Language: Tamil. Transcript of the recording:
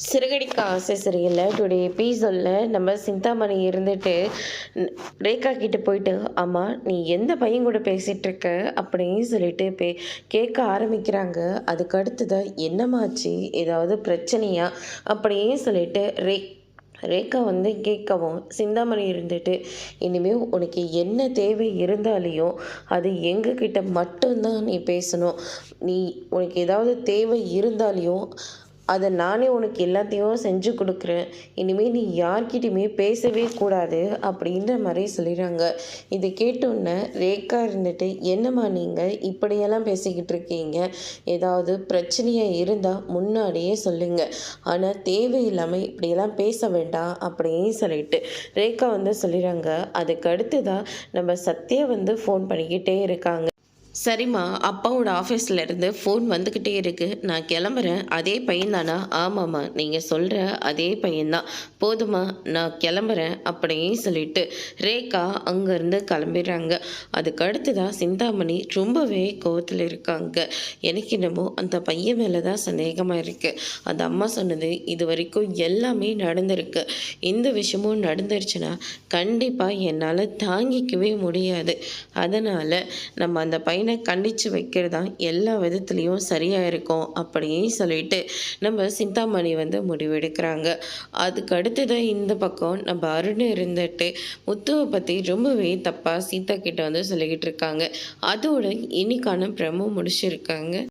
சிறகடிக்க ஆசை சரியில்லை டுடே எபிசோடில் நம்ம சிந்தாமணி இருந்துட்டு ரேகா கிட்ட போயிட்டு, அம்மா நீ எந்த பையன் கூட பேசிகிட்டு இருக்க அப்படின்னு சொல்லிட்டு கேட்க ஆரம்பிக்கிறாங்க. அதுக்கு அடுத்ததான் என்னமாச்சு, ஏதாவது பிரச்சனையா அப்படின்னு சொல்லிட்டு ரேகா வந்து கேட்கவும், சிந்தாமணி இருந்துட்டு இனிமேல் உனக்கு என்ன தேவை இருந்தாலையும் அது எங்ககிட்ட மட்டும்தான் நீ பேசணும். உனக்கு ஏதாவது தேவை இருந்தாலையும் அதை நானே உனக்கு எல்லாத்தையும் செஞ்சு கொடுக்குறேன். இனிமேல் நீ யார்கிட்டையுமே பேசவே கூடாது அப்படின்ற மாதிரி சொல்லிடுறாங்க. இதை கேட்டோன்னே ரேகா இருந்துட்டு, என்னம்மா நீங்கள் இப்படியெல்லாம் பேசிக்கிட்டு இருக்கீங்க, ஏதாவது பிரச்சனையாக இருந்தால் முன்னாடியே சொல்லுங்கள், ஆனால் தேவையில்லாமல் இப்படியெல்லாம் பேச வேண்டாம் அப்படின்னு சொல்லிட்டு ரேகா வந்து சொல்லிடுறாங்க. அதுக்கு அடுத்து தான் நம்ம சத்யா வந்து ஃபோன் பண்ணிக்கிட்டே இருக்காங்க. சரிம்மா, அப்பாவோட ஆஃபீஸ்லேருந்து ஃபோன் வந்துக்கிட்டே இருக்குது, நான் கிளம்புறேன். அதே பையன்தானா? ஆமாம்மா, நீங்கள் சொல்கிற அதே பையன்தான். போதுமா, நான் கிளம்புறேன் அப்படின்னு சொல்லிட்டு ரேகா அங்கேருந்து கிளம்பிடுறாங்க. அதுக்கு அடுத்து தான் சிந்தாமணி ரொம்பவே கோவத்தில் இருக்காங்க. எனக்கு என்னமோ அந்த பையன் மேலே தான் சந்தேகமாக இருக்குது. அந்த அம்மா சொன்னது இது வரைக்கும் எல்லாமே நடந்திருக்கு. இந்த விஷயமும் நடந்துருச்சுன்னா கண்டிப்பாக என்னால் தாங்கிக்கவே முடியாது. அதனால் நம்ம அந்த பையனை கண்டித்து வைக்கிறது தான் எல்லா விதத்துலேயும் சரியாக இருக்கும் அப்படின்னு சொல்லிட்டு நம்ம சிந்தாமணி வந்து முடிவெடுக்கிறாங்க. அதுக்கு அடுத்ததான் இந்த பக்கம் நம்ம அருண் இருந்துட்டு முத்துவை பற்றி ரொம்பவே தப்பாக சீதா கிட்ட வந்து சொல்லிக்கிட்டு இருக்காங்க. அதோட இன்னைக்கான பிரமோ முடிச்சிருக்காங்க.